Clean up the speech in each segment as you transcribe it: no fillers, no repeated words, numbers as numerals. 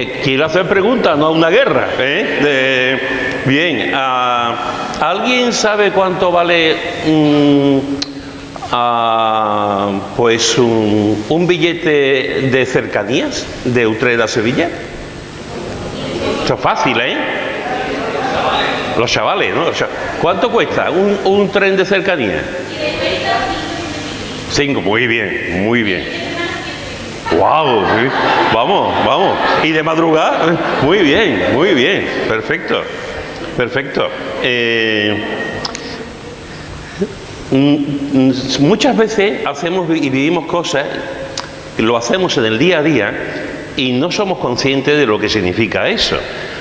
que quiero hacer preguntas, no una guerra. Bien, ¿alguien sabe cuánto vale pues un billete de cercanías de Utrera a Sevilla? Esto es fácil, ¿eh? Los chavales, ¿no? ¿Cuánto cuesta un tren de cercanías? 5, muy bien, muy bien. ¡Wow! ¿Sí? Vamos, vamos. ¿Y de madrugada? Muy bien, perfecto, perfecto. Muchas veces hacemos y vivimos cosas, lo hacemos en el día a día y no somos conscientes de lo que significa eso.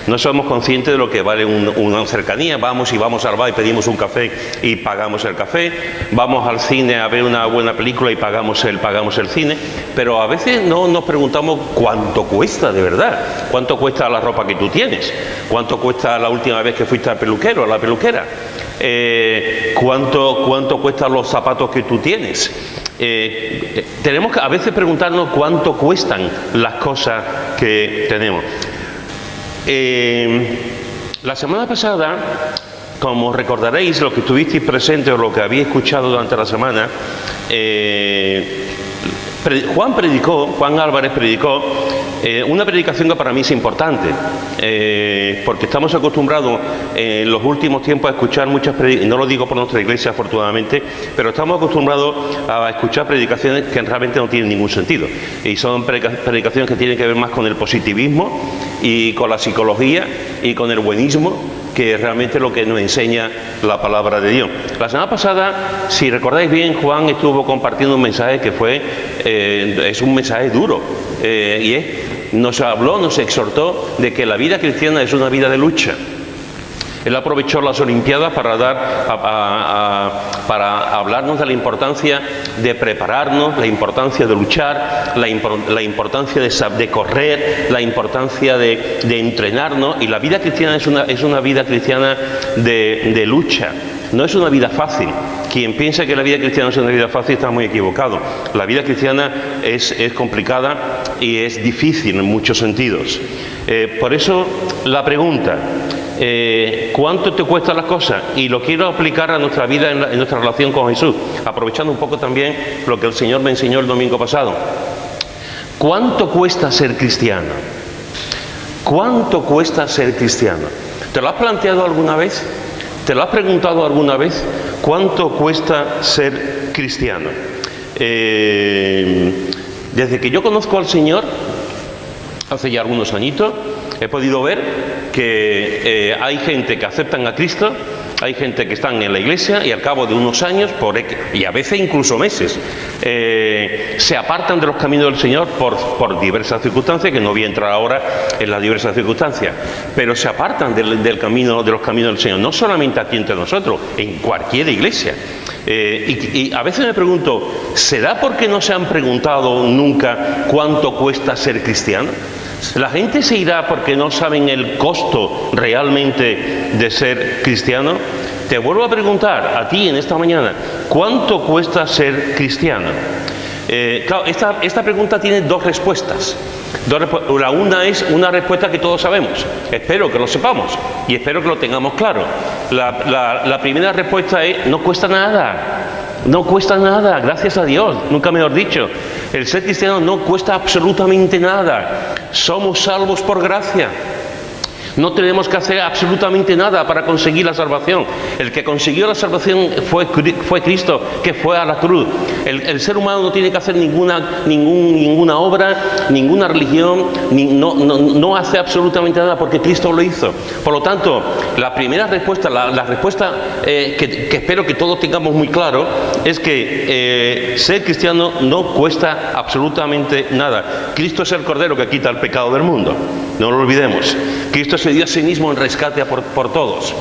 No somos conscientes de lo que vale una cercanía. Vamos al bar y pedimos un café y pagamos el café. Vamos al cine a ver una buena película y pagamos el cine. Pero a veces no nos preguntamos cuánto cuesta de verdad. ¿Cuánto cuesta la ropa que tú tienes? ¿Cuánto cuesta la última vez que fuiste al peluquero, a la peluquera? ¿Cuánto cuestan los zapatos que tú tienes? Tenemos que a veces preguntarnos cuánto cuestan las cosas que tenemos. La semana pasada, como recordaréis, los que estuvisteis presentes o lo que habéis escuchado durante la semana, Juan Álvarez predicó una predicación que para mí es importante, porque estamos acostumbrados en los últimos tiempos a escuchar muchas predicaciones, no lo digo por nuestra iglesia afortunadamente, pero estamos acostumbrados a escuchar predicaciones que realmente no tienen ningún sentido, y son predicaciones que tienen que ver más con el positivismo y con la psicología y con el buenismo, que es realmente lo que nos enseña la palabra de Dios. La semana pasada, si recordáis bien, Juan estuvo compartiendo un mensaje que es un mensaje duro, nos habló, nos exhortó de que la vida cristiana es una vida de lucha. Él aprovechó las Olimpiadas para hablarnos de la importancia de prepararnos, la importancia de luchar, la importancia de correr, la importancia de entrenarnos. Y la vida cristiana es una vida cristiana de lucha. No es una vida fácil. Quien piensa que la vida cristiana es una vida fácil está muy equivocado. La vida cristiana es complicada y es difícil en muchos sentidos. Por eso la pregunta, ¿cuánto te cuestan las cosas? Y lo quiero aplicar a nuestra vida, en nuestra relación con Jesús, aprovechando un poco también lo que el Señor me enseñó el domingo pasado. ¿Cuánto cuesta ser cristiano? ¿Cuánto cuesta ser cristiano? ¿Te lo has planteado alguna vez? ¿Te lo has preguntado alguna vez? ¿Cuánto cuesta ser cristiano? Desde que yo conozco al Señor, hace ya algunos añitos, he podido ver que hay gente que aceptan a Cristo, hay gente que están en la iglesia y al cabo de unos años, y a veces incluso meses, se apartan de los caminos del Señor por diversas circunstancias, que no voy a entrar ahora en las diversas circunstancias, pero se apartan de los caminos del Señor, no solamente aquí entre nosotros, en cualquier iglesia. Y a veces me pregunto, ¿será porque no se han preguntado nunca cuánto cuesta ser cristiano? ¿La gente se irá porque no saben el costo realmente de ser cristiano? Te vuelvo a preguntar a ti en esta mañana, ¿cuánto cuesta ser cristiano? Claro, esta pregunta tiene dos respuestas. La una es una respuesta que todos sabemos. Espero que lo sepamos y espero que lo tengamos claro. La primera respuesta es: no cuesta nada. No cuesta nada, gracias a Dios, nunca mejor dicho. El ser cristiano no cuesta absolutamente nada. Somos salvos por gracia. No tenemos que hacer absolutamente nada para conseguir la salvación. El que consiguió la salvación fue Cristo, que fue a la cruz. El ser humano no tiene que hacer ninguna obra, ninguna religión, no hace absolutamente nada porque Cristo lo hizo. Por lo tanto, la primera respuesta, la respuesta que espero que todos tengamos muy claro, es que ser cristiano no cuesta absolutamente nada. Cristo es el Cordero que quita el pecado del mundo. No lo olvidemos. Cristo se dio a sí mismo en rescate por todos.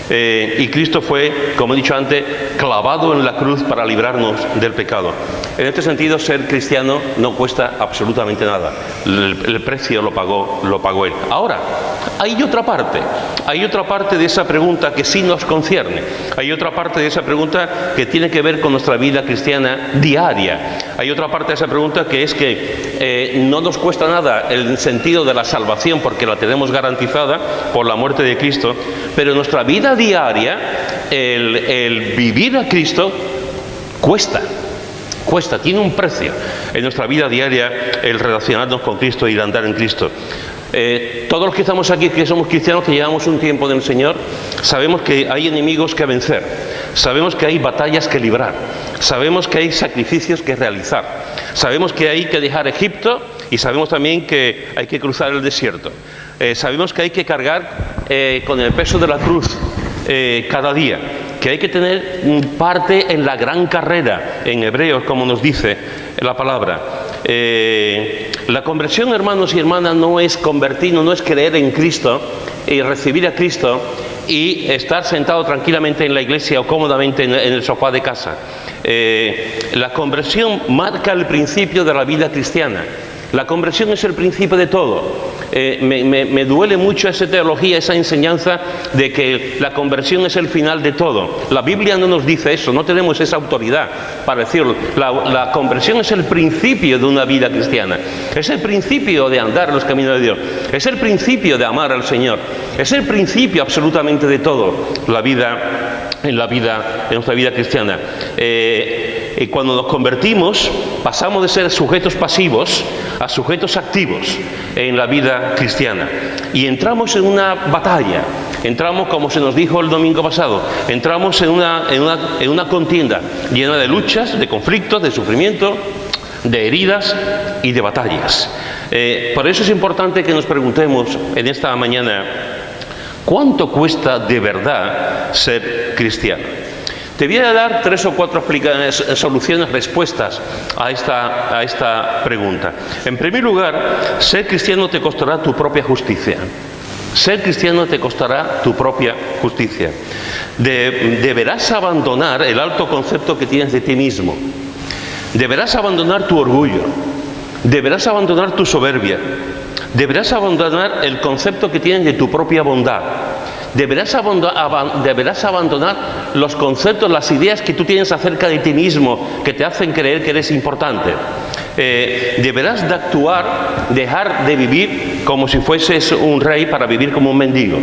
Y Cristo fue, como he dicho antes, clavado en la cruz para librarnos del pecado. En este sentido, ser cristiano no cuesta absolutamente nada. El precio lo pagó Él. Ahora, hay otra parte de esa pregunta que sí nos concierne, hay otra parte de esa pregunta que tiene que ver con nuestra vida cristiana diaria, hay otra parte de esa pregunta que es que no nos cuesta nada el sentido de la salvación porque la tenemos garantizada por la muerte de Cristo, pero en nuestra vida diaria el vivir a Cristo cuesta, tiene un precio en nuestra vida diaria el relacionarnos con Cristo y el andar en Cristo. Todos los que estamos aquí, que somos cristianos, que llevamos un tiempo en el Señor, sabemos que hay enemigos que vencer, sabemos que hay batallas que librar, sabemos que hay sacrificios que realizar, sabemos que hay que dejar Egipto y sabemos también que hay que cruzar el desierto, sabemos que hay que cargar con el peso de la cruz cada día, que hay que tener parte en la gran carrera, en Hebreos, como nos dice la palabra. La conversión, hermanos y hermanas, no es convertirnos, no es creer en Cristo y recibir a Cristo y estar sentado tranquilamente en la iglesia o cómodamente en el sofá de casa. La conversión marca el principio de la vida cristiana. La conversión es el principio de todo. Me duele mucho esa teología, esa enseñanza de que la conversión es el final de todo. La Biblia no nos dice eso, no tenemos esa autoridad para decirlo. La conversión es el principio de una vida cristiana, es el principio de andar en los caminos de Dios, es el principio de amar al Señor, es el principio absolutamente de todo, en nuestra vida cristiana. Y cuando nos convertimos, pasamos de ser sujetos pasivos a sujetos activos en la vida cristiana. Y entramos en una batalla, entramos, como se nos dijo el domingo pasado, entramos en una contienda llena de luchas, de conflictos, de sufrimiento, de heridas y de batallas. Por eso es importante que nos preguntemos en esta mañana, ¿cuánto cuesta de verdad ser cristiano? Te voy a dar 3 o 4 soluciones, respuestas a esta pregunta. En primer lugar, ser cristiano te costará tu propia justicia. Ser cristiano te costará tu propia justicia. Deberás abandonar el alto concepto que tienes de ti mismo. Deberás abandonar tu orgullo. Deberás abandonar tu soberbia. Deberás abandonar el concepto que tienes de tu propia bondad. Deberás abandonar los conceptos, las ideas que tú tienes acerca de ti mismo, que te hacen creer que eres importante. Deberás de actuar, dejar de vivir como si fueses un rey para vivir como un mendigo.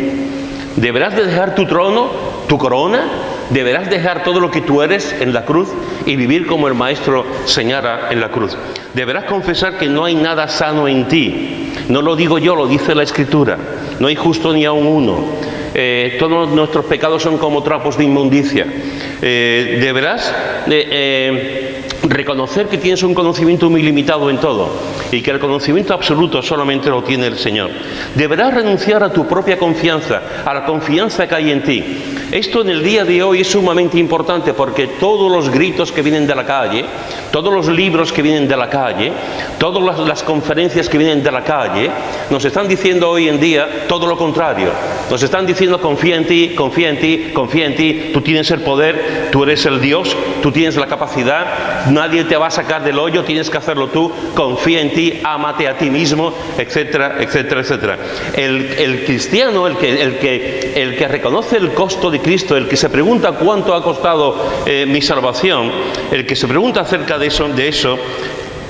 Deberás de dejar tu trono, tu corona, deberás dejar todo lo que tú eres en la cruz y vivir como el Maestro señala en la cruz. Deberás confesar que no hay nada sano en ti. No lo digo yo, lo dice la Escritura. No hay justo ni aun uno. Todos nuestros pecados son como trapos de inmundicia. Deberás reconocer que tienes un conocimiento muy limitado en todo y que el conocimiento absoluto solamente lo tiene el Señor. Deberás renunciar a tu propia confianza, a la confianza que hay en ti. Esto en el día de hoy es sumamente importante porque todos los gritos que vienen de la calle, todos los libros que vienen de la calle, todas las conferencias que vienen de la calle, nos están diciendo hoy en día todo lo contrario. Nos están diciendo confía en ti, confía en ti, confía en ti, tú tienes el poder, tú eres el Dios, tú tienes la capacidad, nadie te va a sacar del hoyo, tienes que hacerlo tú, confía en ti, ámate a ti mismo, etcétera, etcétera, etcétera. El cristiano, el que reconoce el costo de Cristo, el que se pregunta cuánto ha costado mi salvación, el que se pregunta acerca de eso,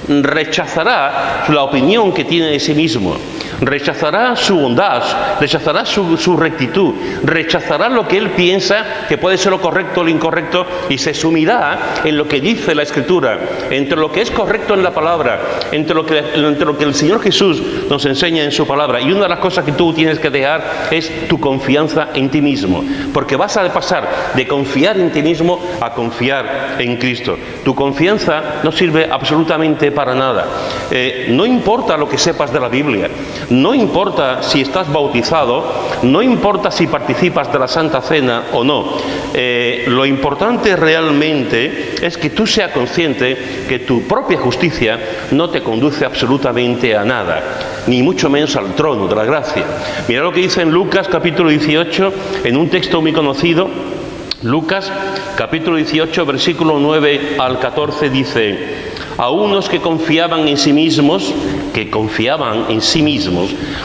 rechazará la opinión que tiene de sí mismo, rechazará su bondad, rechazará su rectitud, rechazará lo que él piensa que puede ser lo correcto o lo incorrecto y se sumirá en lo que dice la Escritura, entre lo que es correcto en la palabra, entre lo que el Señor Jesús nos enseña en su palabra. Y una de las cosas que tú tienes que dejar es tu confianza en ti mismo, porque vas a pasar de confiar en ti mismo a confiar en Cristo. Tu confianza no sirve absolutamente para nada. No importa lo que sepas de la Biblia, no importa si estás bautizado, no importa si participas de la Santa Cena o no. Lo importante realmente es que tú seas consciente que tu propia justicia no te conduce absolutamente a nada, ni mucho menos al trono de la gracia. Mira lo que dice en Lucas capítulo 18, en un texto muy conocido. Lucas capítulo 18, versículo 9 al 14 dice: a unos que confiaban en sí mismos,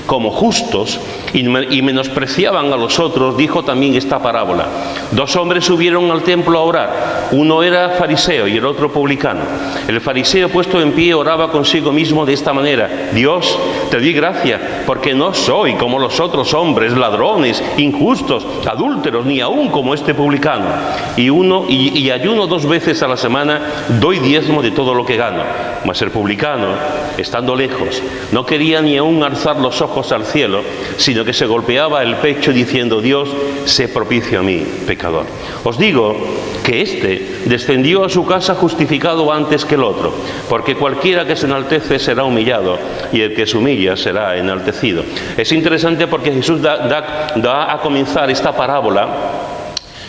como justos y menospreciaban a los otros, dijo también esta parábola. 2 hombres subieron al templo a orar. Uno era fariseo y el otro publicano. El fariseo, puesto en pie, oraba consigo mismo de esta manera: Dios, te doy gracias, porque no soy como los otros hombres, ladrones, injustos, adúlteros, ni aún como este publicano. Y ayuno 2 veces a la semana, doy diezmo de todo lo que gano. Mas el publicano, estando lejos, no quería ni aún alzar los ojos al cielo, sino que se golpeaba el pecho diciendo: Dios, sé propicio a mí, pecador. Os digo que éste descendió a su casa justificado antes que el otro, porque cualquiera que se enaltece será humillado, y el que se humilla será enaltecido. Es interesante porque Jesús da a comenzar esta parábola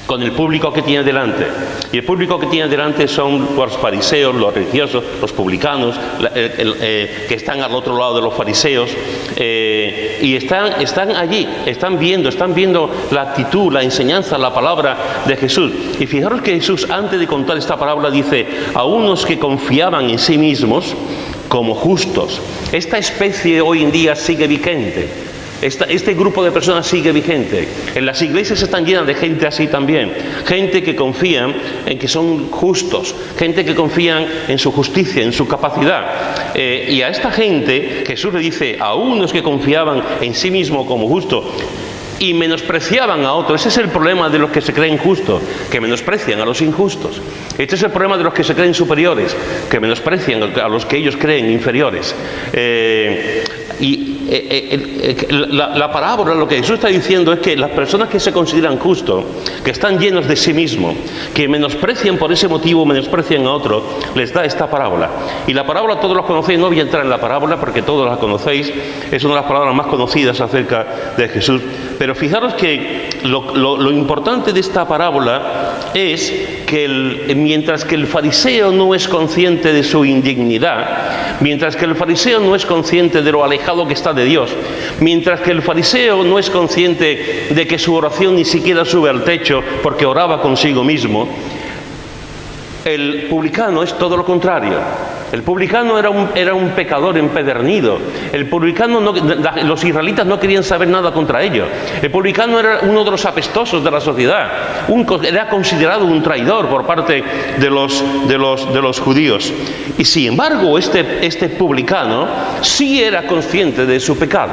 con el público que tiene delante. Y el público que tiene delante son los fariseos, los religiosos, los publicanos, que están al otro lado de los fariseos, y están allí, están viendo la actitud, la enseñanza, la palabra de Jesús. Y fijaros que Jesús, antes de contar esta parábola, dice: a unos que confiaban en sí mismos como justos. Esta especie hoy en día sigue vigente. Este grupo de personas sigue vigente. En las iglesias están llenas de gente así también. Gente que confían en que son justos. Gente que confían en su justicia, en su capacidad. Y a esta gente Jesús le dice: a unos que confiaban en sí mismos como justos y menospreciaban a otros. Ese es el problema de los que se creen justos, que menosprecian a los injustos. Este es el problema de los que se creen superiores, que menosprecian a los que ellos creen inferiores. La parábola, lo que Jesús está diciendo es que las personas que se consideran justos, que están llenos de sí mismos, que menosprecian por ese motivo, menosprecian a otros, les da esta parábola. Y la parábola todos la conocéis, no voy a entrar en la parábola porque todos la conocéis, es una de las palabras más conocidas acerca de Jesús. Pero fijaros que lo importante de esta parábola es que mientras que el fariseo no es consciente de su indignidad, mientras que el fariseo no es consciente de lo alejado que está de Dios, mientras que el fariseo no es consciente de que su oración ni siquiera sube al techo porque oraba consigo mismo, el publicano es todo lo contrario. El publicano era un pecador empedernido. El publicano los israelitas no querían saber nada contra ellos. El publicano era uno de los apestosos de la sociedad. Era considerado un traidor por parte de los judíos. Y sin embargo, este publicano sí era consciente de su pecado.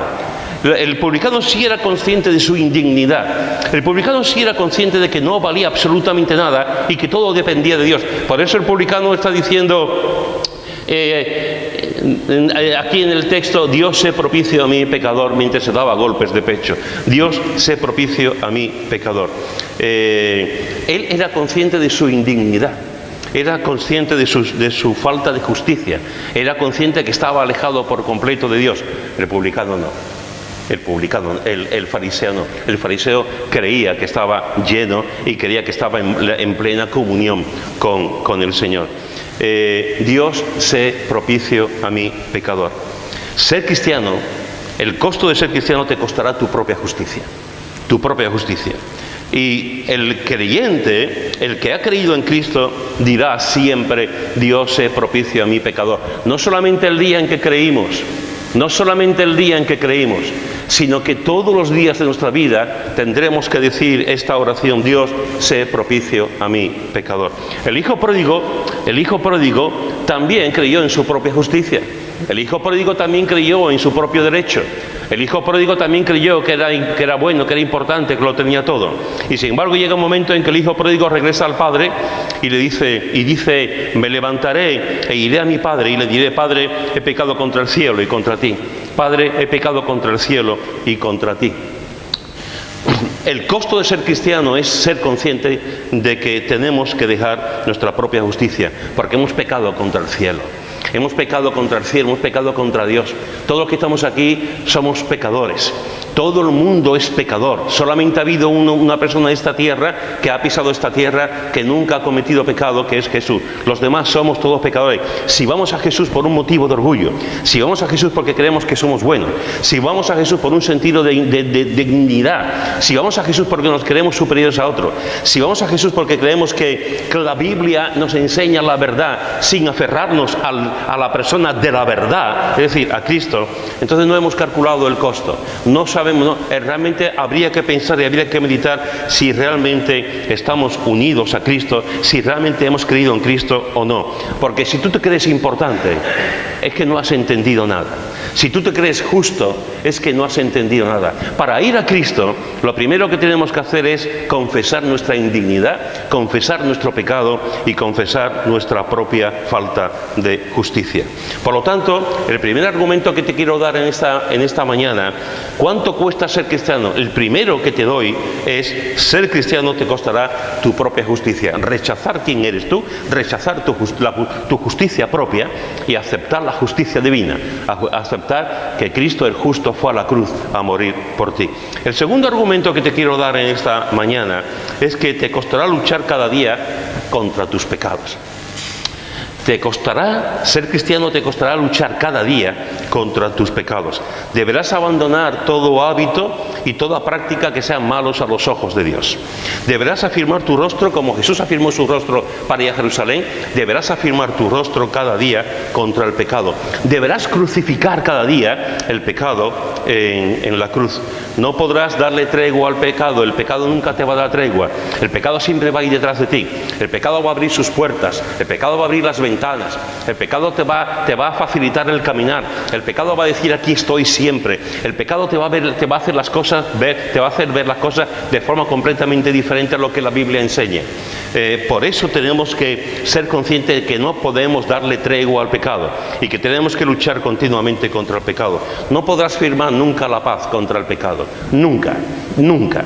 El publicano sí era consciente de su indignidad. El publicano sí era consciente de que no valía absolutamente nada y que todo dependía de Dios. Por eso el publicano está diciendo aquí en el texto: Dios sé propicio a mí, pecador, mientras se daba golpes de pecho. Dios sé propicio a mí, pecador. Él era consciente de su indignidad. Era consciente de su falta de justicia. Era consciente que estaba alejado por completo de Dios. El publicano no. El fariseo no. El fariseo creía que estaba lleno y creía que estaba en plena comunión con el Señor. Dios sé propicio a mí, pecador. Ser cristiano, el costo de ser cristiano te costará tu propia justicia. Tu propia justicia. Y el creyente, el que ha creído en Cristo, dirá siempre: Dios sé propicio a mí, pecador. No solamente el día en que creímos, sino que todos los días de nuestra vida tendremos que decir esta oración: Dios sé propicio a mí, pecador. El hijo pródigo también creyó en su propia justicia. El hijo pródigo también creyó en su propio derecho. El hijo pródigo también creyó que era bueno, que era importante, que lo tenía todo. Y sin embargo llega un momento en que el hijo pródigo regresa al padre y dice: me levantaré e iré a mi padre y le diré: Padre, he pecado contra el cielo y contra ti. Padre, he pecado contra el cielo y contra ti. El costo de ser cristiano es ser consciente de que tenemos que dejar nuestra propia justicia, porque hemos pecado contra el cielo. Hemos pecado contra el cielo, hemos pecado contra Dios. Todos los que estamos aquí somos pecadores. Todo el mundo es pecador. Solamente ha habido una persona en esta tierra que ha pisado esta tierra, que nunca ha cometido pecado, que es Jesús. Los demás somos todos pecadores. Si vamos a Jesús por un motivo de orgullo, si vamos a Jesús porque creemos que somos buenos, si vamos a Jesús por un sentido de dignidad, si vamos a Jesús porque nos creemos superiores a otros, si vamos a Jesús porque creemos que la Biblia nos enseña la verdad sin aferrarnos a la persona de la verdad, es decir, a Cristo, entonces no hemos calculado el costo. No sabemos, realmente habría que pensar y habría que meditar si realmente estamos unidos a Cristo, si realmente hemos creído en Cristo o no. Porque si tú te crees importante, es que no has entendido nada. Si tú te crees justo, es que no has entendido nada. Para ir a Cristo, lo primero que tenemos que hacer es confesar nuestra indignidad, confesar nuestro pecado y confesar nuestra propia falta de justicia. Por lo tanto, el primer argumento que te quiero dar en esta mañana, ¿cuánto cuesta ser cristiano? El primero que te doy es: ser cristiano te costará tu propia justicia. Rechazar quién eres tú, rechazar tu justicia propia y aceptar la justicia divina, aceptar que Cristo el justo fue a la cruz a morir por ti. El segundo argumento que te quiero dar en esta mañana es que te costará luchar cada día contra tus pecados. Te costará, ser cristiano te costará luchar cada día contra tus pecados. Deberás abandonar todo hábito y toda práctica que sean malos a los ojos de Dios. Deberás afirmar tu rostro como Jesús afirmó su rostro para ir a Jerusalén. Deberás afirmar tu rostro cada día contra el pecado. Deberás crucificar cada día el pecado en la cruz. No podrás darle tregua al pecado. El pecado nunca te va a dar tregua. El pecado siempre va a ir detrás de ti. El pecado va a abrir sus puertas. El pecado va a abrir las ventanas. El pecado te va a facilitar el caminar. El pecado va a decir: aquí estoy siempre. El pecado te va a hacer las cosas te va a hacer ver las cosas de forma completamente diferente a lo que la Biblia enseña. Por eso tenemos que ser conscientes de que no podemos darle tregua al pecado y que tenemos que luchar continuamente contra el pecado. No podrás firmar nunca la paz contra el pecado. Nunca, nunca.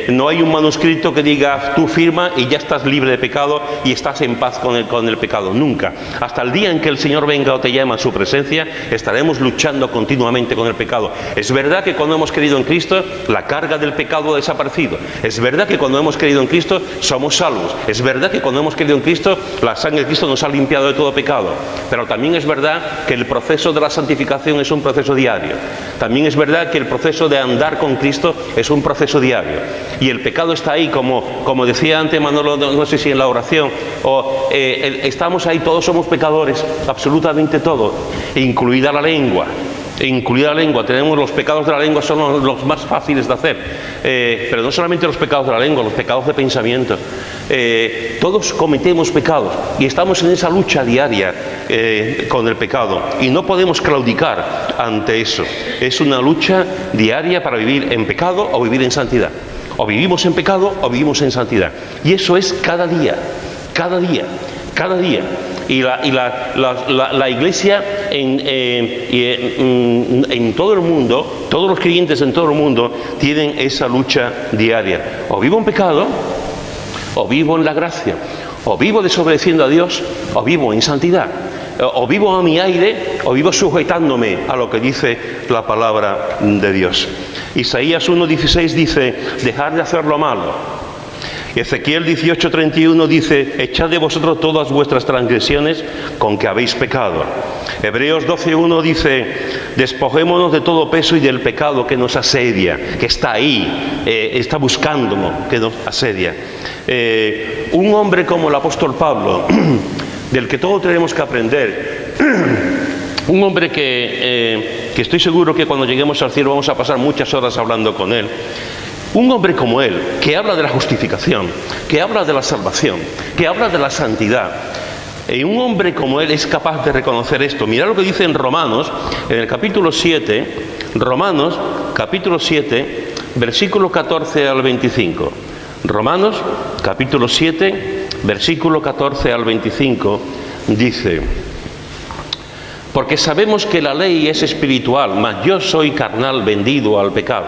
No hay un manuscrito que diga: tú firma y ya estás libre de pecado y estás en paz con el pecado. Nunca. Hasta el día en que el Señor venga o te llame a su presencia, estaremos luchando continuamente con el pecado. Es verdad que cuando hemos creído en Cristo, la carga del pecado ha desaparecido. Es verdad que cuando hemos creído en Cristo, somos salvos. Es verdad que cuando hemos creído en Cristo, la sangre de Cristo nos ha limpiado de todo pecado. Pero también es verdad que el proceso de la santificación es un proceso diario. También es verdad que el proceso de andar con Cristo es un proceso diario. Y el pecado está ahí, como decía antes Manolo, no sé si en la oración, estamos ahí, todos somos pecadores, absolutamente todos, incluida la lengua. Tenemos los pecados de la lengua, son los más fáciles de hacer, pero no solamente los pecados de la lengua, los pecados de pensamiento. Todos cometemos pecados y estamos en esa lucha diaria con el pecado y no podemos claudicar ante eso. Es una lucha diaria para vivir en pecado o vivir en santidad. O vivimos en pecado o vivimos en santidad. Y eso es cada día, cada día, cada día. Y la Iglesia en todo el mundo, todos los creyentes en todo el mundo tienen esa lucha diaria. O vivo en pecado, o vivo en la gracia, o vivo desobedeciendo a Dios, o vivo en santidad, o vivo a mi aire, o vivo sujetándome a lo que dice la palabra de Dios. Isaías 1:16 dice: dejad de hacer lo malo. Ezequiel 18:31 dice: echad de vosotros todas vuestras transgresiones con que habéis pecado. Hebreos 12:1 dice: despojémonos de todo peso y del pecado que nos asedia, que está ahí, está buscándonos, que nos asedia. Un hombre como el apóstol Pablo, del que todos tenemos que aprender, un hombre que estoy seguro que cuando lleguemos al cielo vamos a pasar muchas horas hablando con él. Un hombre como él, que habla de la justificación, que habla de la salvación, que habla de la santidad, y un hombre como él es capaz de reconocer esto. Mirad lo que dice en Romanos, en el capítulo 7, Romanos, capítulo 7, versículo 14 al 25. Romanos, capítulo 7, versículo 14 al 25, dice: porque sabemos que la ley es espiritual, mas yo soy carnal, vendido al pecado.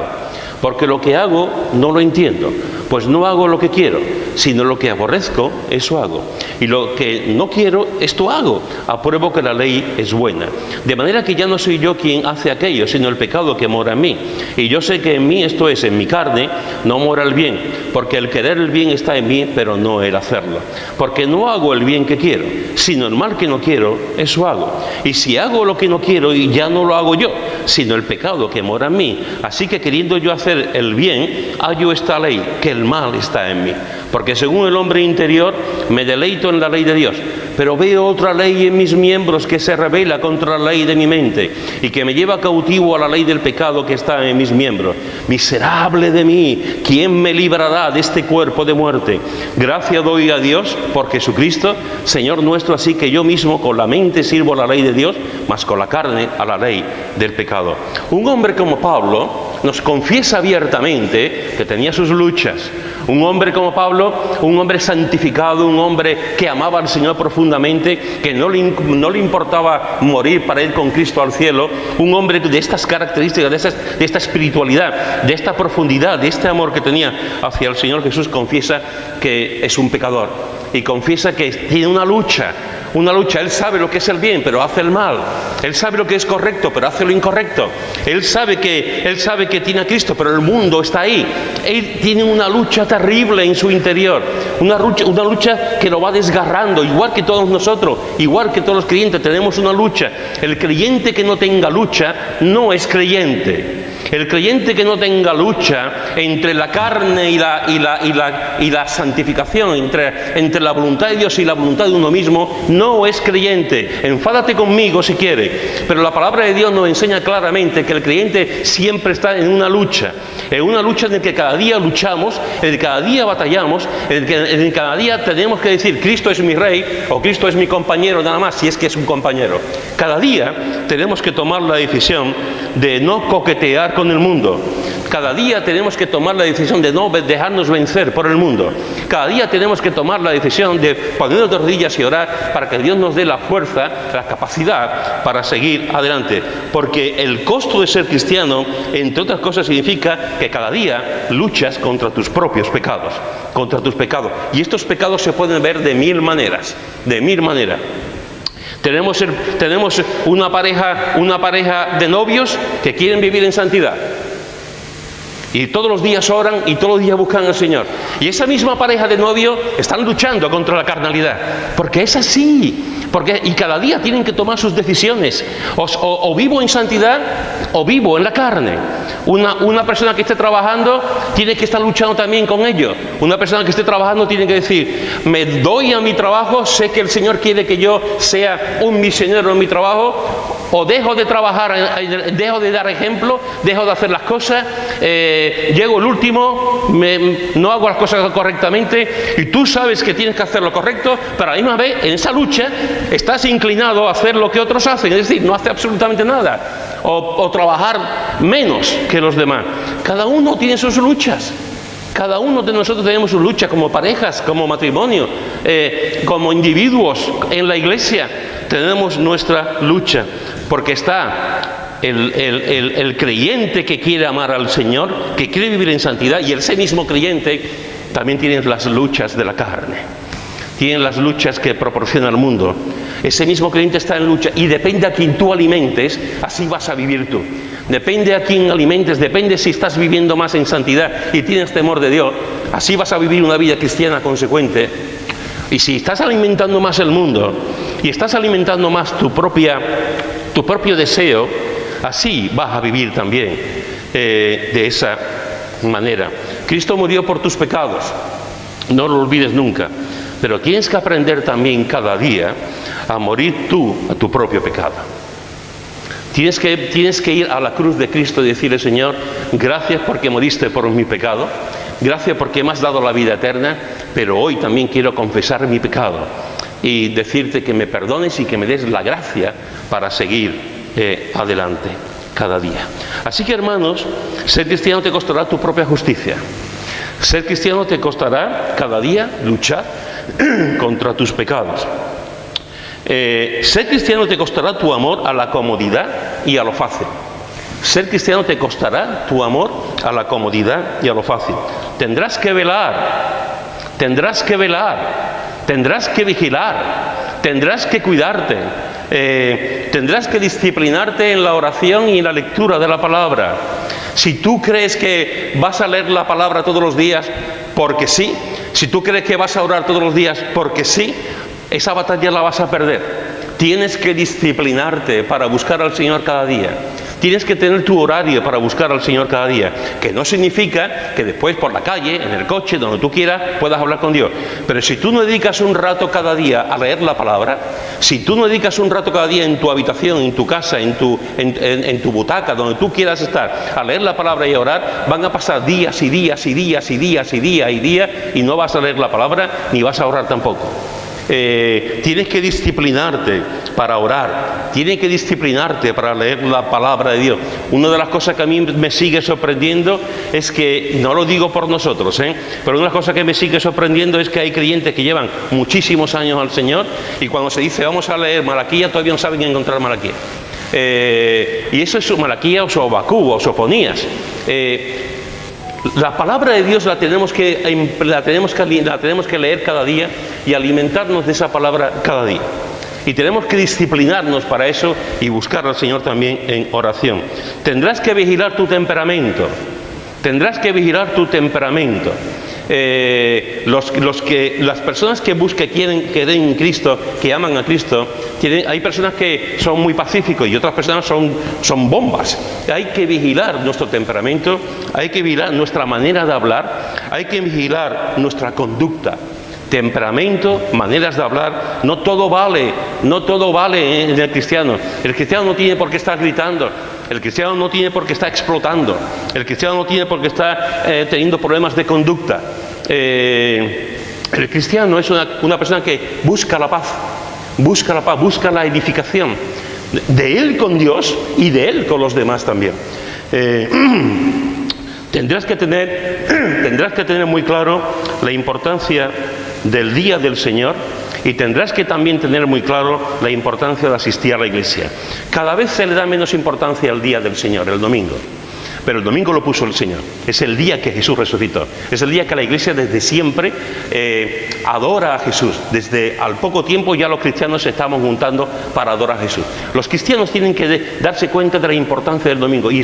Porque lo que hago no lo entiendo, pues no hago lo que quiero, sino lo que aborrezco, eso hago. Y lo que no quiero, esto hago. Apruebo que la ley es buena. De manera que ya no soy yo quien hace aquello, sino el pecado que mora en mí. Y yo sé que en mí, esto es, en mi carne, no mora el bien, porque el querer el bien está en mí, pero no el hacerlo. Porque no hago el bien que quiero, sino el mal que no quiero, eso hago. Y si hago lo que no quiero, ya no lo hago yo, sino el pecado que mora en mí. Así que queriendo yo hacer el bien, hallo esta ley, que el mal está en mí. Porque según el hombre interior, me deleito en la ley de Dios, pero veo otra ley en mis miembros que se rebela contra la ley de mi mente y que me lleva cautivo a la ley del pecado que está en mis miembros. Miserable de mí, ¿quién me librará de este cuerpo de muerte? Gracias doy a Dios por Jesucristo, Señor nuestro, así que yo mismo con la mente sirvo a la ley de Dios, mas con la carne a la ley del pecado. Un hombre como Pablo nos confiesa abiertamente que tenía sus luchas. Un hombre como Pablo, un hombre santificado, un hombre que amaba al Señor profundamente, que no le importaba morir para ir con Cristo al cielo, un hombre de estas características, de esta espiritualidad, de esta profundidad, de este amor que tenía hacia el Señor Jesús, confiesa que es un pecador y confiesa que tiene una lucha. Él sabe lo que es el bien, pero hace el mal. Él sabe lo que es correcto, pero hace lo incorrecto. Él sabe que tiene a Cristo, pero el mundo está ahí. Él tiene una lucha terrible en su interior, una lucha que lo va desgarrando, igual que todos nosotros, igual que todos los creyentes tenemos una lucha. El creyente que no tenga lucha no es creyente. El creyente que no tenga lucha entre la carne y la santificación, entre la voluntad de Dios y la voluntad de uno mismo, no es creyente. Enfádate conmigo si quiere, pero la palabra de Dios nos enseña claramente que el creyente siempre está en una lucha en la que cada día luchamos, en el que cada día batallamos, en el que cada día tenemos que decir Cristo es mi rey o Cristo es mi compañero, nada más, si es que es un compañero. Cada día tenemos que tomar la decisión de no coquetear con el mundo. Cada día tenemos que tomar la decisión de no dejarnos vencer por el mundo. Cada día tenemos que tomar la decisión de ponernos de rodillas y orar para que Dios nos dé la fuerza, la capacidad para seguir adelante. Porque el costo de ser cristiano, entre otras cosas, significa que cada día luchas contra tus propios pecados, contra tus pecados. Y estos pecados se pueden ver de mil maneras, de mil maneras. Tenemos una pareja de novios que quieren vivir en santidad. Y todos los días oran y todos los días buscan al Señor. Y esa misma pareja de novios están luchando contra la carnalidad. Porque es así. Y cada día tienen que tomar sus decisiones. O vivo en santidad o vivo en la carne. Una persona que esté trabajando tiene que estar luchando también con ello. Una persona que esté trabajando tiene que decir, me doy a mi trabajo, sé que el Señor quiere que yo sea un misionero en mi trabajo, o dejo de trabajar, dejo de dar ejemplo, dejo de hacer las cosas, llego el último, no hago las cosas correctamente, y tú sabes que tienes que hacer lo correcto, pero a la misma vez en esa lucha estás inclinado a hacer lo que otros hacen, es decir, no hace absolutamente nada, o trabajar menos que los demás. Cada uno tiene sus luchas. Cada uno de nosotros tenemos su lucha como parejas, como matrimonio, como individuos en la iglesia. Tenemos nuestra lucha, porque está el creyente que quiere amar al Señor, que quiere vivir en santidad, y ese mismo creyente también tiene las luchas de la carne, tiene las luchas que proporciona el mundo. Ese mismo creyente está en lucha, y depende a quien tú alimentes, así vas a vivir tú. Depende a quién alimentes, depende si estás viviendo más en santidad y tienes temor de Dios, así vas a vivir una vida cristiana consecuente. Y si estás alimentando más el mundo y estás alimentando más tu propio deseo, así vas a vivir también de esa manera. Cristo murió por tus pecados, no lo olvides nunca, pero tienes que aprender también cada día a morir tú a tu propio pecado. Tienes que ir a la cruz de Cristo y decirle, Señor, gracias porque moriste por mi pecado, gracias porque me has dado la vida eterna, pero hoy también quiero confesar mi pecado y decirte que me perdones y que me des la gracia para seguir adelante cada día. Así que, hermanos, ser cristiano te costará tu propia justicia. Ser cristiano te costará cada día luchar contra tus pecados. Ser cristiano te costará tu amor a la comodidad y a lo fácil. Ser cristiano te costará tu amor a la comodidad y a lo fácil. Tendrás que velar, tendrás que vigilar, tendrás que cuidarte, tendrás que disciplinarte en la oración y en la lectura de la palabra. Si tú crees que vas a leer la palabra todos los días porque sí, si tú crees que vas a orar todos los días porque sí, esa batalla la vas a perder. Tienes que disciplinarte para buscar al Señor cada día. Tienes que tener tu horario para buscar al Señor cada día, que no significa que después por la calle, en el coche, donde tú quieras, puedas hablar con Dios. Pero si tú no dedicas un rato cada día a leer la palabra, si tú no dedicas un rato cada día en tu habitación, en tu casa, en tu butaca, donde tú quieras estar, a leer la palabra y a orar, van a pasar días y días y días y días y días y días y no vas a leer la palabra ni vas a orar tampoco. Tienes que disciplinarte para orar, tienes que disciplinarte para leer la palabra de Dios. Una de las cosas que a mí me sigue sorprendiendo es que, no lo digo por nosotros, pero una de las cosas que me sigue sorprendiendo es que hay creyentes que llevan muchísimos años al Señor y cuando se dice vamos a leer Malaquía todavía no saben encontrar Malaquía. Y eso es Malaquía o Sobacú o Sofonías. La palabra de Dios la tenemos que leer cada día y alimentarnos de esa palabra cada día. Y tenemos que disciplinarnos para eso y buscar al Señor también en oración. Tendrás que vigilar tu temperamento. Tendrás que vigilar tu temperamento. Las personas que quieren en Cristo, que aman a Cristo, hay personas que son muy pacíficos y otras personas son bombas. Hay que vigilar nuestro temperamento, hay que vigilar nuestra manera de hablar, hay que vigilar nuestra conducta. Temperamento, maneras de hablar, no todo vale en el cristiano. El cristiano no tiene por qué estar gritando, el cristiano no tiene por qué estar explotando, el cristiano no tiene por qué estar teniendo problemas de conducta. El cristiano es una persona que busca la paz, busca la edificación de él con Dios y de él con los demás también. Tendrás que tener muy claro la importancia del día del Señor y tendrás que también tener muy claro la importancia de asistir a la iglesia. Cada vez se le da menos importancia al día del Señor, el domingo. Pero el domingo lo puso el Señor. Es el día que Jesús resucitó. Es el día que la iglesia desde siempre adora a Jesús. Desde al poco tiempo ya los cristianos se estamos juntando para adorar a Jesús. Los cristianos tienen que darse cuenta de la importancia del domingo. Y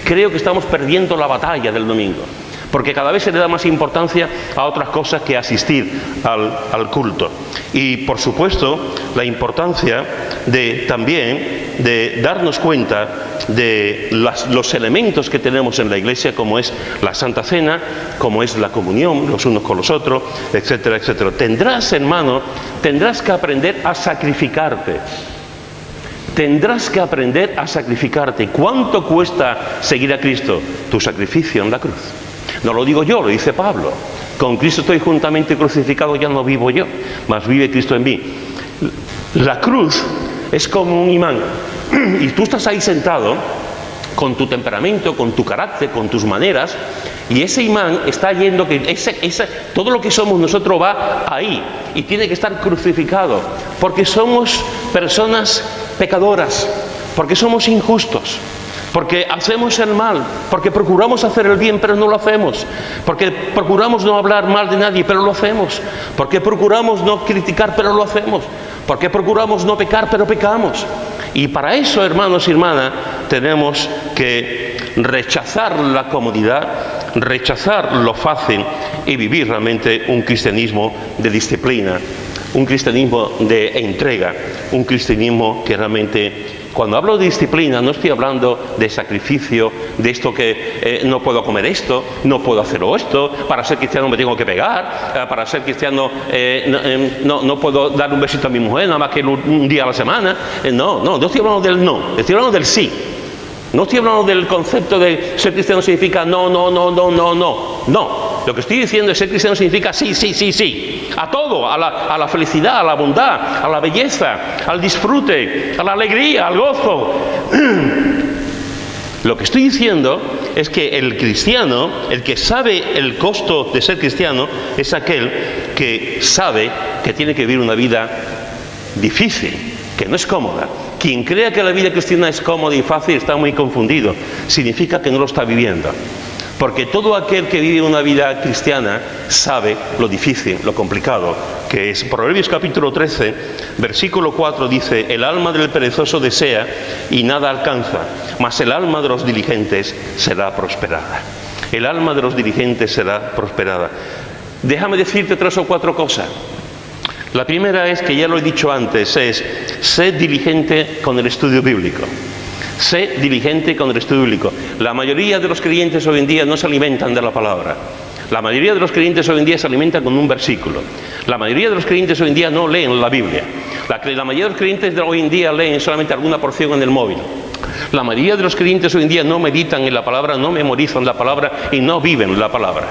creo que estamos perdiendo la batalla del domingo. Porque cada vez se le da más importancia a otras cosas que asistir al culto. Y por supuesto la importancia también de darnos cuenta de los elementos que tenemos en la iglesia, como es la Santa Cena, como es la comunión los unos con los otros, etcétera, etcétera. Hermano, tendrás que aprender a sacrificarte. Tendrás que aprender a sacrificarte. ¿Cuánto cuesta seguir a Cristo? Tu sacrificio en la cruz. No lo digo yo, lo dice Pablo. Con Cristo estoy juntamente crucificado, ya no vivo yo, mas vive Cristo en mí. La cruz es como un imán. Y tú estás ahí sentado con tu temperamento, con tu carácter, con tus maneras, y ese imán está yendo, todo lo que somos nosotros va ahí y tiene que estar crucificado, porque somos personas pecadoras, porque somos injustos, porque hacemos el mal, porque procuramos hacer el bien pero no lo hacemos, porque procuramos no hablar mal de nadie pero lo hacemos, porque procuramos no criticar pero lo hacemos, porque procuramos no pecar pero pecamos. Y para eso, hermanos y hermanas, tenemos que rechazar la comodidad, rechazar lo fácil y vivir realmente un cristianismo de disciplina, un cristianismo de entrega, un cristianismo que realmente... Cuando hablo de disciplina no estoy hablando de sacrificio, de esto que no puedo comer esto, no puedo hacer esto, para ser cristiano me tengo que pegar, para ser cristiano no puedo dar un besito a mi mujer nada más que un día a la semana. No estoy hablando del no, estoy hablando del sí. No estoy hablando del concepto de ser cristiano significa no. Lo que estoy diciendo es ser cristiano significa sí. A todo, a la felicidad, a la bondad, a la belleza, al disfrute, a la alegría, al gozo. Lo que estoy diciendo es que el cristiano, el que sabe el costo de ser cristiano, es aquel que sabe que tiene que vivir una vida difícil, que no es cómoda, Quien crea que la vida cristiana es cómoda y fácil está muy confundido. Significa que no lo está viviendo. Porque todo aquel que vive una vida cristiana sabe lo difícil, lo complicado que es. Proverbios capítulo 13, versículo 4 dice: el alma del perezoso desea y nada alcanza, mas el alma de los diligentes será prosperada. El alma de los diligentes será prosperada. Déjame decirte 3 o 4 cosas. La primera es, que ya lo he dicho antes, es: sé diligente con el estudio bíblico. Sé diligente con el estudio bíblico. La mayoría de los creyentes hoy en día no se alimentan de la palabra. La mayoría de los creyentes hoy en día se alimentan con un versículo. La mayoría de los creyentes hoy en día no leen la Biblia. La mayoría de los creyentes de hoy en día leen solamente alguna porción en el móvil. La mayoría de los creyentes hoy en día no meditan en la palabra, no memorizan la palabra y no viven la palabra.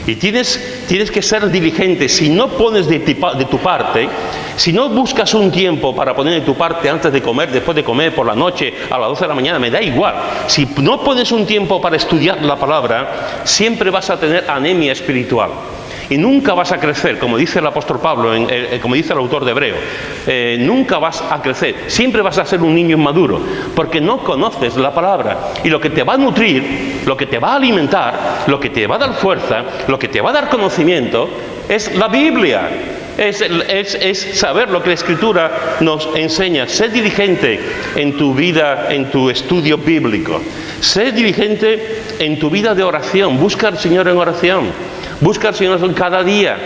Y tienes que ser diligente. Si no pones de tu parte, si no buscas un tiempo para poner de tu parte antes de comer, después de comer, por la noche, a las 12 de la mañana, me da igual. Si no pones un tiempo para estudiar la palabra, siempre vas a tener anemia espiritual. Y nunca vas a crecer, como dice el apóstol Pablo, como dice el autor de Hebreo. Nunca vas a crecer, siempre vas a ser un niño inmaduro, porque no conoces la palabra. Y lo que te va a nutrir, lo que te va a alimentar, lo que te va a dar fuerza, lo que te va a dar conocimiento, es la Biblia. Es saber lo que la Escritura nos enseña. Sé diligente en tu vida, en tu estudio bíblico. Sé diligente en tu vida de oración. Busca al Señor en oración. Busca al Señor cada día.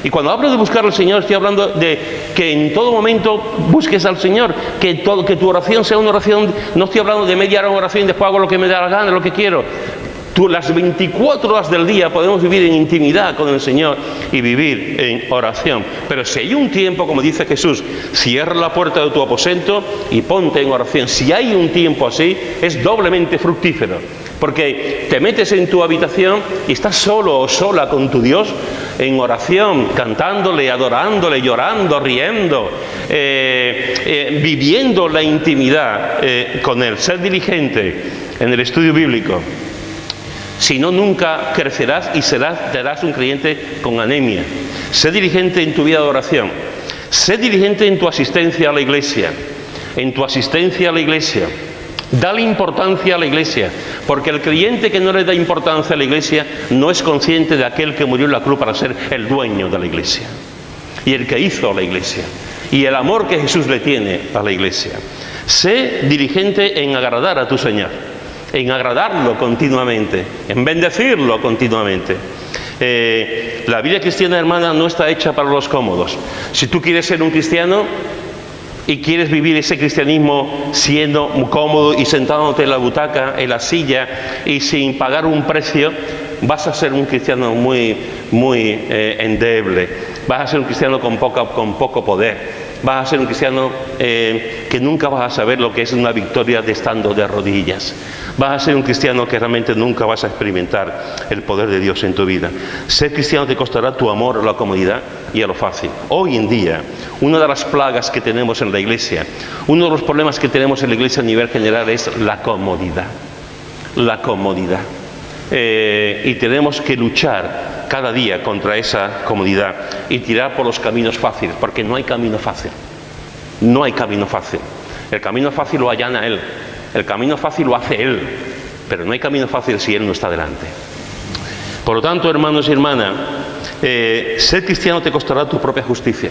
Y cuando hablo de buscar al Señor, estoy hablando de que en todo momento busques al Señor, que tu oración sea una oración. No estoy hablando de media hora en oración y después hago lo que me da la gana, lo que quiero. Las 24 horas del día podemos vivir en intimidad con el Señor y vivir en oración. Pero si hay un tiempo, como dice Jesús, cierra la puerta de tu aposento y ponte en oración. Si hay un tiempo así, es doblemente fructífero. Porque te metes en tu habitación y estás solo o sola con tu Dios en oración, cantándole, adorándole, llorando, riendo, viviendo la intimidad con Él. Ser diligente en el estudio bíblico. Si no, nunca crecerás y serás un creyente con anemia. Sé diligente en tu vida de oración. Sé diligente en tu asistencia a la iglesia. En tu asistencia a la iglesia. Dale importancia a la iglesia, porque el creyente que no le da importancia a la iglesia no es consciente de aquel que murió en la cruz para ser el dueño de la iglesia y el que hizo la iglesia y el amor que Jesús le tiene a la iglesia. Sé diligente en agradar a tu Señor, en agradarlo continuamente, en bendecirlo continuamente. La vida cristiana, hermana, no está hecha para los cómodos. Si tú quieres ser un cristiano y quieres vivir ese cristianismo siendo muy cómodo y sentándote en la butaca, en la silla y sin pagar un precio, vas a ser un cristiano muy endeble. Vas a ser un cristiano con poco poder. Vas a ser un cristiano que nunca vas a saber lo que es una victoria de estando de rodillas. Vas a ser un cristiano que realmente nunca vas a experimentar el poder de Dios en tu vida. Ser cristiano te costará tu amor a la comodidad y a lo fácil. Hoy en día, una de las plagas que tenemos en la iglesia, uno de los problemas que tenemos en la iglesia a nivel general es la comodidad. La comodidad. Y tenemos que luchar cada día contra esa comodidad y tirar por los caminos fáciles, porque no hay camino fácil. No hay camino fácil. El camino fácil lo allana Él. El camino fácil lo hace Él. Pero no hay camino fácil si Él no está delante. Por lo tanto, hermanos y hermanas, ser cristiano te costará tu propia justicia.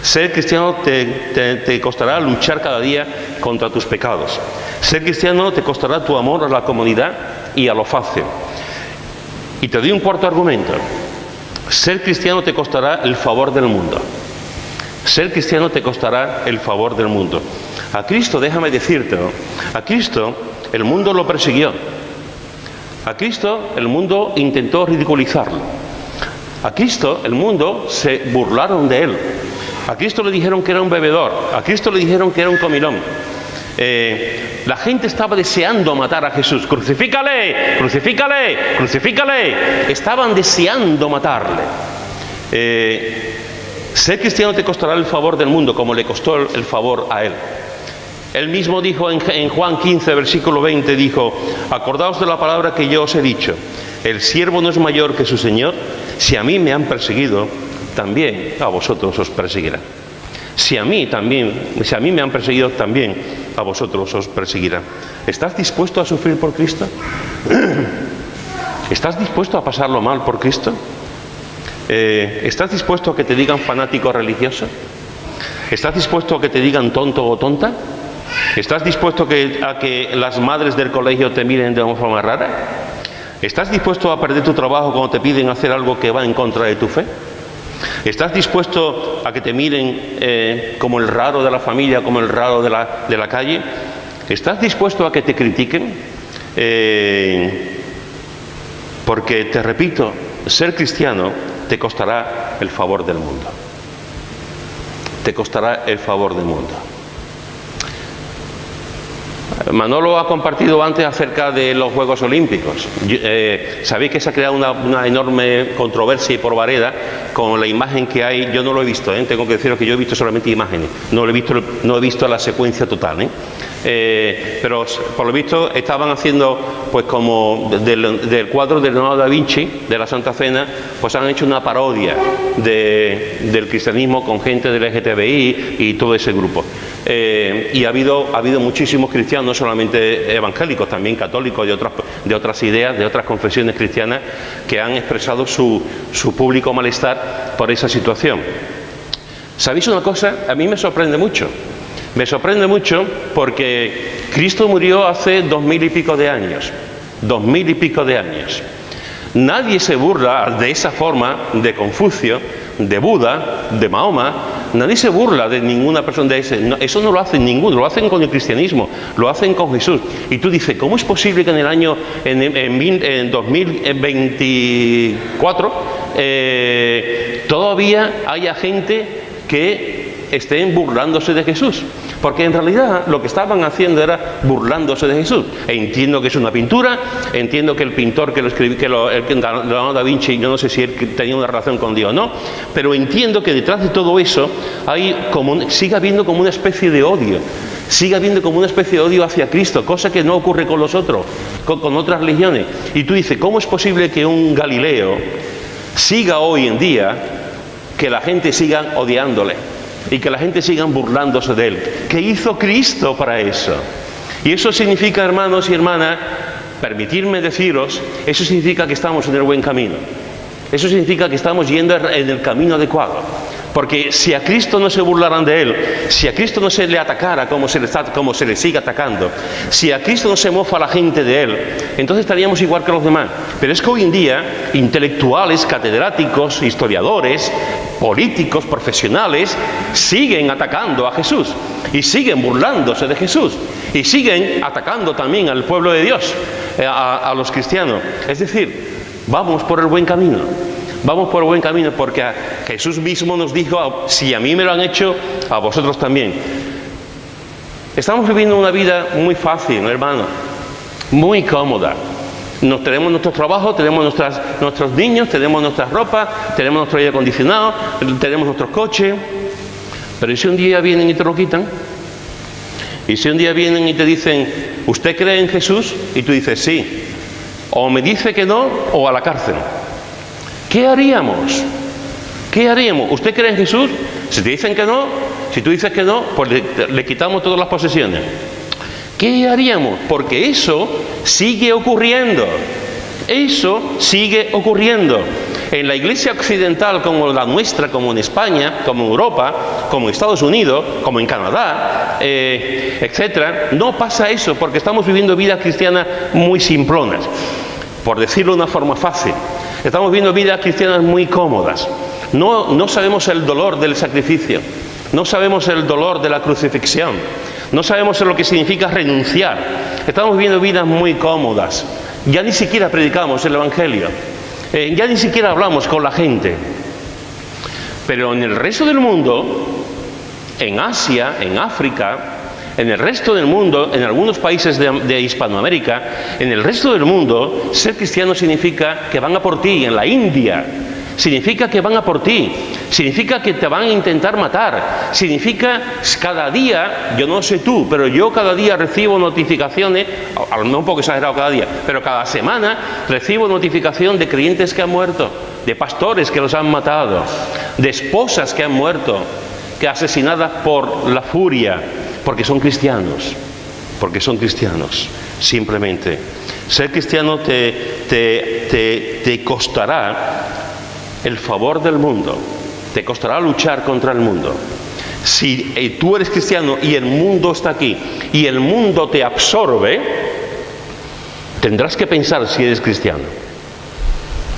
Ser cristiano te costará luchar cada día contra tus pecados. Ser cristiano te costará tu amor a la comodidad y a lo fácil. Y te doy un cuarto argumento. Ser cristiano te costará el favor del mundo. Ser cristiano te costará el favor del mundo. A Cristo, déjame decírtelo, a Cristo el mundo lo persiguió. A Cristo el mundo intentó ridiculizarlo. A Cristo el mundo se burlaron de Él. A Cristo le dijeron que era un bebedor. A Cristo le dijeron que era un comilón. La gente estaba deseando matar a Jesús. ¡Crucifícale! ¡Crucifícale! ¡Crucifícale! Estaban deseando matarle. Ser cristiano te costará el favor del mundo, como le costó el favor a Él. Él mismo dijo en Juan 15, versículo 20, dijo: acordaos de la palabra que yo os he dicho, el siervo no es mayor que su Señor. Si a mí me han perseguido, también a vosotros os perseguirán. Si a mí me han perseguido, también a vosotros os perseguirán. ¿Estás dispuesto a sufrir por Cristo? ¿Estás dispuesto a pasarlo mal por Cristo? ¿Estás dispuesto a que te digan fanático religioso? ¿Estás dispuesto a que te digan tonto o tonta? ¿Estás dispuesto a que las madres del colegio te miren de una forma rara? ¿Estás dispuesto a perder tu trabajo cuando te piden hacer algo que va en contra de tu fe? ¿Estás dispuesto a que te miren como el raro de la familia, como el raro de la calle? ¿Estás dispuesto a que te critiquen? Porque, te repito, ser cristiano te costará el favor del mundo. Te costará el favor del mundo. Manolo ha compartido antes acerca de los Juegos Olímpicos. Sabéis que se ha creado una enorme controversia y polvareda con la imagen que hay. Yo no lo he visto, tengo que deciros que yo he visto solamente imágenes, no he visto la secuencia total, pero por lo visto estaban haciendo, pues como del cuadro de Leonardo da Vinci, de la Santa Cena, pues han hecho una parodia del cristianismo con gente del LGTBI y todo ese grupo. Y ha habido muchísimos cristianos, no solamente evangélicos, también católicos de otras ideas, de otras confesiones cristianas, que han expresado su público malestar por esa situación. ¿Sabéis una cosa? A mí me sorprende mucho. Me sorprende mucho porque Cristo murió hace 2000 y pico de años. 2000 y pico de años. Nadie se burla de esa forma de Confucio, de Buda, de Mahoma. Nadie se burla de ninguna persona de ese. No, eso no lo hacen ninguno, lo hacen con el cristianismo, lo hacen con Jesús. Y tú dices, ¿cómo es posible que en el año en 2024 todavía haya gente que estén burlándose de Jesús? Porque en realidad lo que estaban haciendo era burlándose de Jesús. Entiendo que es una pintura, entiendo que el pintor que lo escribió, Leonardo da Vinci, yo no sé si él tenía una relación con Dios o no, pero entiendo que detrás de todo eso sigue habiendo como una especie de odio. Sigue habiendo como una especie de odio hacia Cristo, cosa que no ocurre con los otros, con otras religiones. Y tú dices, ¿cómo es posible que un Galileo siga hoy en día, que la gente siga odiándole y que la gente siga burlándose de él? ¿Qué hizo Cristo para eso? Y eso significa, hermanos y hermanas, permitirme deciros, eso significa que estamos en el buen camino. Eso significa que estamos yendo en el camino adecuado. Porque si a Cristo no se burlaran de él, si a Cristo no se le atacara como se le sigue atacando, si a Cristo no se mofa la gente de él, entonces estaríamos igual que los demás. Pero es que hoy en día, intelectuales, catedráticos, historiadores, políticos, profesionales, siguen atacando a Jesús y siguen burlándose de Jesús y siguen atacando también al pueblo de Dios, a los cristianos. Es decir, vamos por el buen camino. Vamos por el buen camino, porque Jesús mismo nos dijo, si a mí me lo han hecho, a vosotros también. Estamos viviendo una vida muy fácil, hermano, muy cómoda. Tenemos nuestro trabajo, tenemos nuestros niños, tenemos nuestra ropa, tenemos nuestro aire acondicionado, tenemos nuestros coches. Pero ¿y si un día vienen y te lo quitan? ¿Y si un día vienen y te dicen, ¿usted cree en Jesús? Y tú dices, sí. O me dice que no, o a la cárcel. ¿Qué haríamos? ¿Qué haríamos? ¿Usted cree en Jesús? Si te dicen que no, si tú dices que no, pues le quitamos todas las posesiones. ¿Qué haríamos? Porque eso sigue ocurriendo. Eso sigue ocurriendo. En la iglesia occidental como la nuestra, como en España, como en Europa, como en Estados Unidos, como en Canadá, etcétera, no pasa eso porque estamos viviendo vidas cristianas muy simplonas, por decirlo de una forma fácil. Estamos viviendo vidas cristianas muy cómodas. No sabemos el dolor del sacrificio, no sabemos el dolor de la crucifixión, no sabemos lo que significa renunciar. Estamos viviendo vidas muy cómodas. Ya ni siquiera predicamos el Evangelio, ya ni siquiera hablamos con la gente. Pero en el resto del mundo, en Asia, en África, en el resto del mundo, en algunos países de Hispanoamérica, en el resto del mundo, ser cristiano significa que van a por ti. En la India, significa que van a por ti, significa que te van a intentar matar, significa cada día, yo no sé tú, pero yo cada día recibo notificaciones, a lo mejor un poco exagerado cada día, pero cada semana recibo notificación de creyentes que han muerto, de pastores que los han matado, de esposas que han muerto, que asesinadas por la furia, porque son cristianos, simplemente. Ser cristiano te costará el favor del mundo, te costará luchar contra el mundo. Si tú eres cristiano y el mundo está aquí y el mundo te absorbe, tendrás que pensar si eres cristiano.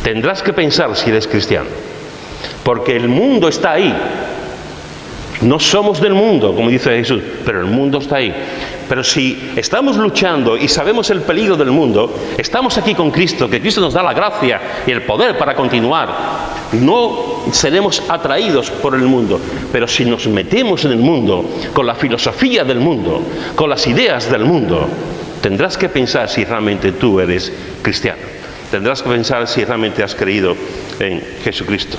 Tendrás que pensar si eres cristiano. Porque el mundo está ahí. No somos del mundo, como dice Jesús, pero el mundo está ahí. Pero si estamos luchando y sabemos el peligro del mundo, estamos aquí con Cristo, que Cristo nos da la gracia y el poder para continuar. No seremos atraídos por el mundo, pero si nos metemos en el mundo, con la filosofía del mundo, con las ideas del mundo, tendrás que pensar si realmente tú eres cristiano. Tendrás que pensar si realmente has creído en Jesucristo.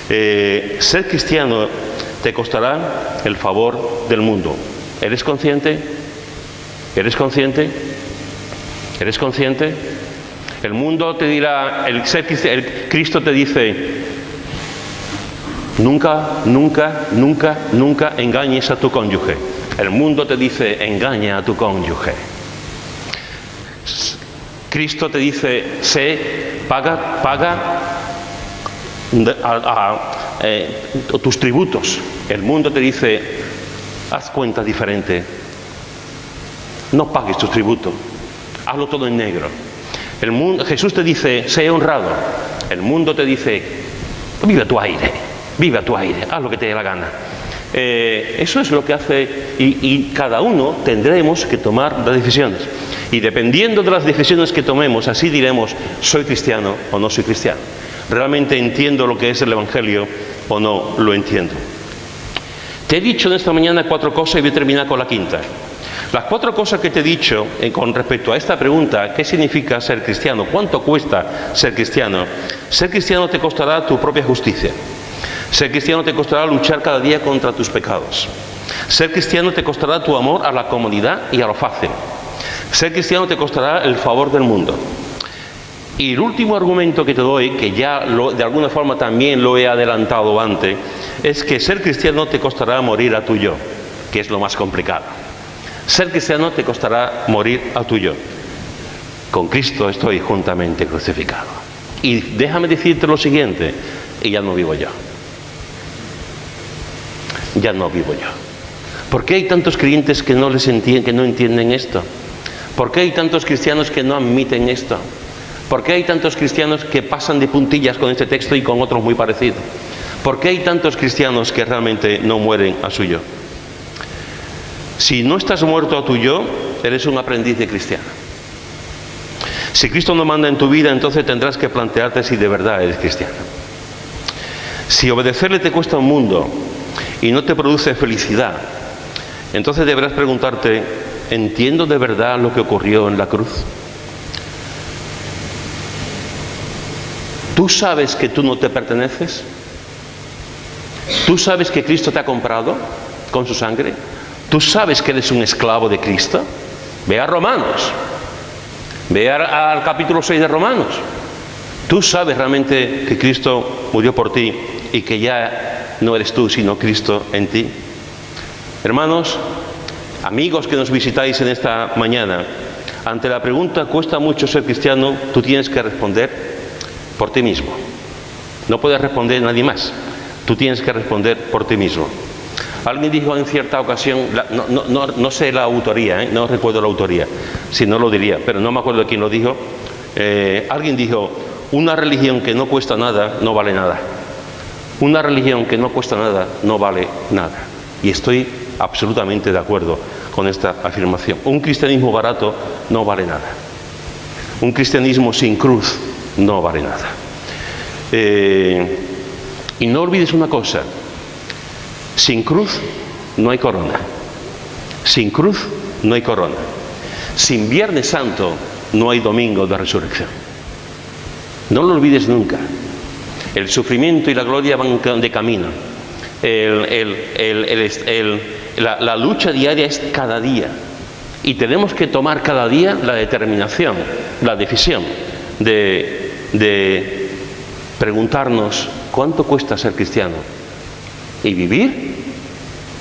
Ser cristiano te costará el favor del mundo. ¿Eres consciente? ¿Eres consciente? ¿Eres consciente? El mundo te dirá, Cristo te dice, nunca engañes a tu cónyuge. El mundo te dice, engaña a tu cónyuge. Cristo te dice, paga tus tributos. El mundo te dice, haz cuenta diferente. No pagues tus tributos. Hazlo todo en negro. Jesús te dice, sé honrado. El mundo te dice, vive a tu aire, haz lo que te dé la gana. Eso es lo que hace, y cada uno tendremos que tomar las decisiones. Y dependiendo de las decisiones que tomemos, así diremos, ¿soy cristiano o no soy cristiano? ¿Realmente entiendo lo que es el Evangelio o no lo entiendo? Te he dicho en esta mañana 4 cosas y voy a terminar con la quinta. Las 4 cosas que te he dicho con respecto a esta pregunta, ¿qué significa ser cristiano? ¿Cuánto cuesta ser cristiano? Ser cristiano te costará tu propia justicia. Ser cristiano te costará luchar cada día contra tus pecados. Ser cristiano te costará tu amor a la comodidad y a lo fácil. Ser cristiano te costará el favor del mundo. Y el último argumento que te doy, que ya de alguna forma también lo he adelantado antes, es que ser cristiano te costará morir a tu yo, que es lo más complicado. Ser cristiano te costará morir a tu yo. Con Cristo estoy juntamente crucificado. Y déjame decirte lo siguiente, y ya no vivo yo. Ya no vivo yo. ¿Por qué hay tantos creyentes que no entienden esto? ¿Por qué hay tantos cristianos que no admiten esto? ¿Por qué hay tantos cristianos que pasan de puntillas con este texto y con otros muy parecidos? ¿Por qué hay tantos cristianos que realmente no mueren a su yo? Si no estás muerto a tu yo, eres un aprendiz de cristiano. Si Cristo no manda en tu vida, entonces tendrás que plantearte si de verdad eres cristiano. Si obedecerle te cuesta un mundo y no te produce felicidad, entonces deberás preguntarte, ¿entiendo de verdad lo que ocurrió en la cruz? ¿Tú sabes que tú no te perteneces? ¿Tú sabes que Cristo te ha comprado con su sangre? ¿Tú sabes que eres un esclavo de Cristo? Ve a Romanos. Ve al capítulo 6 de Romanos. ¿Tú sabes realmente que Cristo murió por ti y que ya no eres tú, sino Cristo en ti? Hermanos, amigos que nos visitáis en esta mañana, ante la pregunta ¿cuesta mucho ser cristiano?, tú tienes que responder por ti mismo. No puedes responder nadie más. Tú tienes que responder por ti mismo. Alguien dijo en cierta ocasión, no sé la autoría, no recuerdo la autoría, si no lo diría, pero no me acuerdo de quién lo dijo. Alguien dijo, una religión que no cuesta nada, no vale nada. Una religión que no cuesta nada, no vale nada. Y estoy absolutamente de acuerdo con esta afirmación. Un cristianismo barato no vale nada. Un cristianismo sin cruz no vale nada. Y no olvides una cosa. Sin cruz no hay corona. Sin cruz no hay corona. Sin Viernes Santo no hay domingo de resurrección. No lo olvides nunca. El sufrimiento y la gloria van de camino. La lucha diaria es cada día. Y tenemos que tomar cada día la determinación, la decisión de preguntarnos ¿cuánto cuesta ser cristiano? Y vivir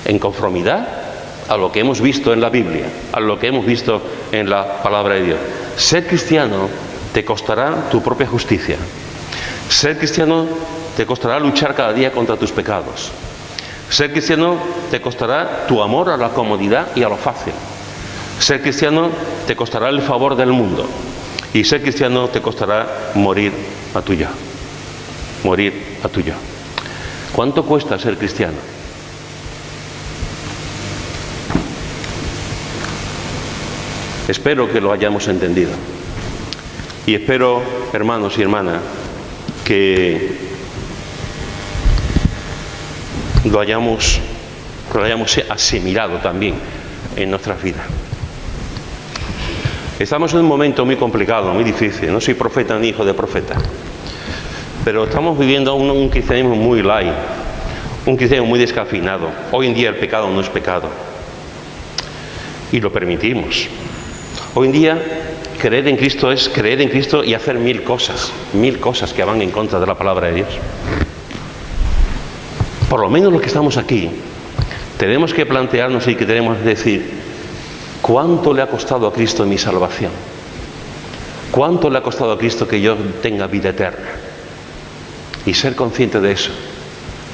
en conformidad a lo que hemos visto en la Biblia, a lo que hemos visto en la palabra de Dios. Ser cristiano te costará tu propia justicia. Ser cristiano te costará luchar cada día contra tus pecados. Ser cristiano te costará tu amor a la comodidad y a lo fácil. Ser cristiano te costará el favor del mundo. Y ser cristiano te costará morir a tu yo. Morir a tu yo. ¿Cuánto cuesta ser cristiano? Espero que lo hayamos entendido. Y espero, hermanos y hermanas, que lo hayamos asimilado también en nuestras vidas. Estamos en un momento muy complicado, muy difícil. No soy profeta ni hijo de profeta, pero estamos viviendo un cristianismo muy light, un cristianismo muy descafeinado. Hoy en día el pecado no es pecado y lo permitimos. Hoy en día creer en Cristo es creer en Cristo y hacer mil cosas que van en contra de la palabra de Dios. Por lo menos los que estamos aquí tenemos que plantearnos y que tenemos que decir: ¿cuánto le ha costado a Cristo mi salvación? ¿Cuánto le ha costado a Cristo que yo tenga vida eterna? Y ser consciente de eso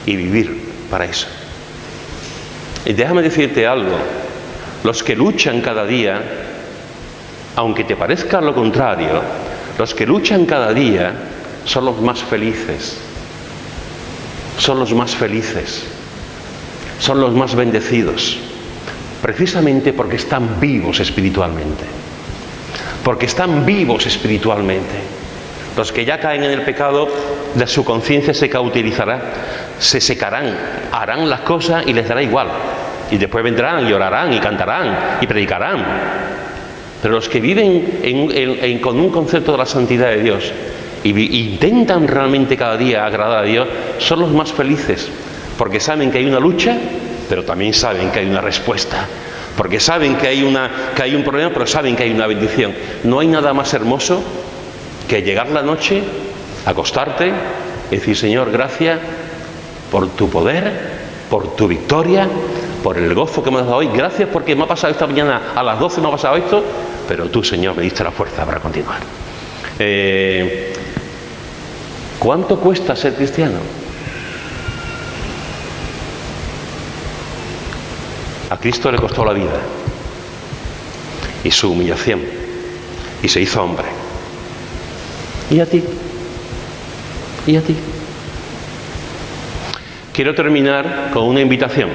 y vivir para eso. Y déjame decirte algo: los que luchan cada día, aunque te parezca lo contrario, los que luchan cada día son los más felices. Son los más felices. Son los más bendecidos. Precisamente porque están vivos espiritualmente. Porque están vivos espiritualmente. Los que ya caen en el pecado, de su conciencia se cauterizará, se secarán, harán las cosas y les dará igual. Y después vendrán y orarán y cantarán y predicarán. Pero los que viven con un concepto de la santidad de Dios y intentan realmente cada día agradar a Dios, son los más felices, porque saben que hay una lucha, pero también saben que hay una respuesta, porque saben que hay un problema, pero saben que hay una bendición. No hay nada más hermoso que llegar la noche, acostarte y decir: Señor, gracias por tu poder, por tu victoria, por el gozo que me has dado hoy. Gracias porque me ha pasado esta mañana a las 12, me ha pasado esto, pero tú, Señor, me diste la fuerza para continuar. ¿Cuánto cuesta ser cristiano? A Cristo le costó la vida y su humillación, y se hizo hombre. ¿Y a ti? ¿Y a ti? Quiero terminar con una invitación,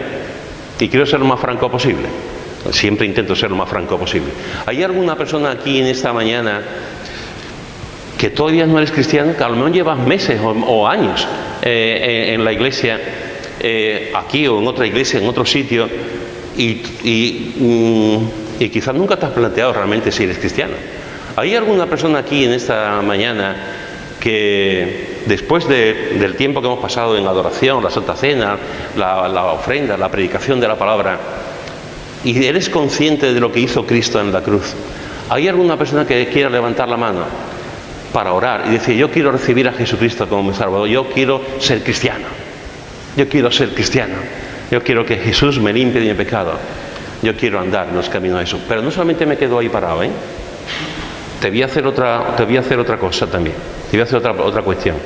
y quiero ser lo más franco posible. Siempre intento ser lo más franco posible. ¿Hay alguna persona aquí en esta mañana que todavía no eres cristiano, que a lo mejor llevas meses o años en la iglesia, aquí o en otra iglesia, en otro sitio, y quizás nunca te has planteado realmente si eres cristiano? ¿Hay alguna persona aquí en esta mañana que después del tiempo que hemos pasado en adoración, la Santa Cena, la ofrenda, la predicación de la palabra, y eres consciente de lo que hizo Cristo en la cruz, hay alguna persona que quiera levantar la mano para orar y decir: yo quiero recibir a Jesucristo como mi Salvador, yo quiero ser cristiano, yo quiero ser cristiano, yo quiero que Jesús me limpie de mi pecado, yo quiero andar en los caminos de Jesús? Pero no solamente me quedo ahí parado, te voy a hacer otra cosa también, te voy a hacer otra cuestión.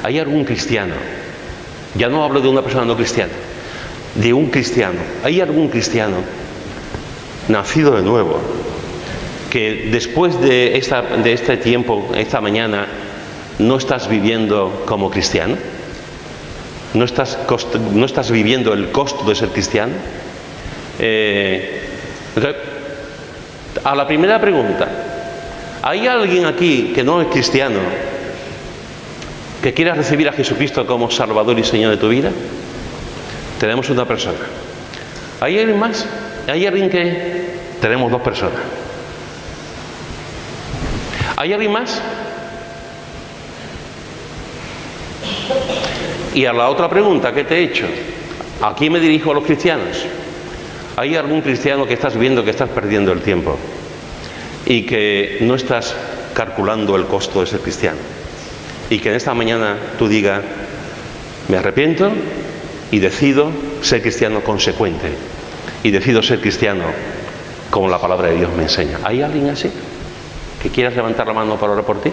¿Hay algún cristiano? Ya no hablo de una persona no cristiana, de un cristiano. ¿Hay algún cristiano nacido de nuevo que después de este tiempo, esta mañana, no estás viviendo como cristiano? ¿No estás viviendo el costo de ser cristiano? Entonces, a la primera pregunta: ¿hay alguien aquí que no es cristiano que quiera recibir a Jesucristo como Salvador y Señor de tu vida? Tenemos una persona. ¿Hay alguien más? ¿Hay alguien que...? Tenemos dos personas. ¿Hay alguien más? Y a la otra pregunta que te he hecho, aquí me dirijo a los cristianos. ¿Hay algún cristiano que estás viendo que estás perdiendo el tiempo y que no estás calculando el costo de ser cristiano? Y que en esta mañana tú digas: me arrepiento, y decido ser cristiano consecuente y decido ser cristiano como la palabra de Dios me enseña. ¿Hay alguien así que quieras levantar la mano para orar por ti?